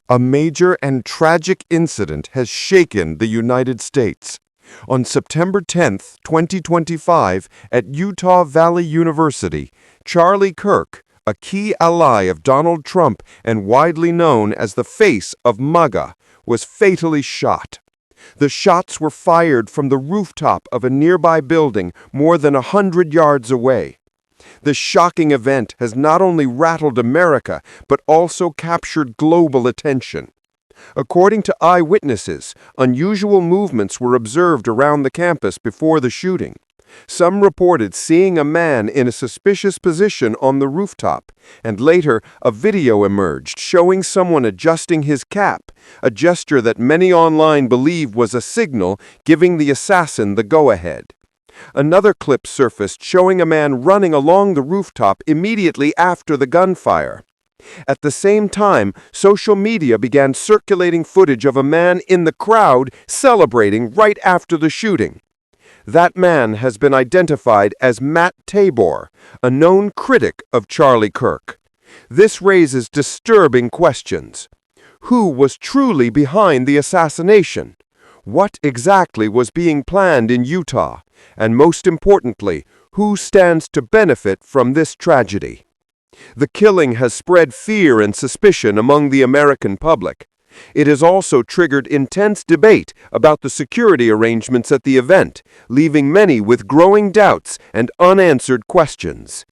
A major and tragic incident has shaken the United States. On September 10, 2025, at Utah Valley University, Charlie Kirk, a key ally of Donald Trump and widely known as the face of MAGA, was fatally shot. The shots were fired from the rooftop of a nearby building more than 100 yards away. This shocking event has not only rattled America, but also captured global attention. According to eyewitnesses, unusual movements were observed around the campus before the shooting. Some reported seeing a man in a suspicious position on the rooftop, and later a video emerged showing someone adjusting his cap, a gesture that many online believe was a signal giving the assassin the go-ahead. Another clip surfaced showing a man running along the rooftop immediately after the gunfire. At the same time, social media began circulating footage of a man in the crowd celebrating right after the shooting. That man has been identified as Matt Tabor, a known critic of Charlie Kirk. This raises disturbing questions. Who was truly behind the assassination? What exactly was being planned in Utah? And most importantly, who stands to benefit from this tragedy? The killing has spread fear and suspicion among the American public. It has also triggered intense debate about the security arrangements at the event, leaving many with growing doubts and unanswered questions.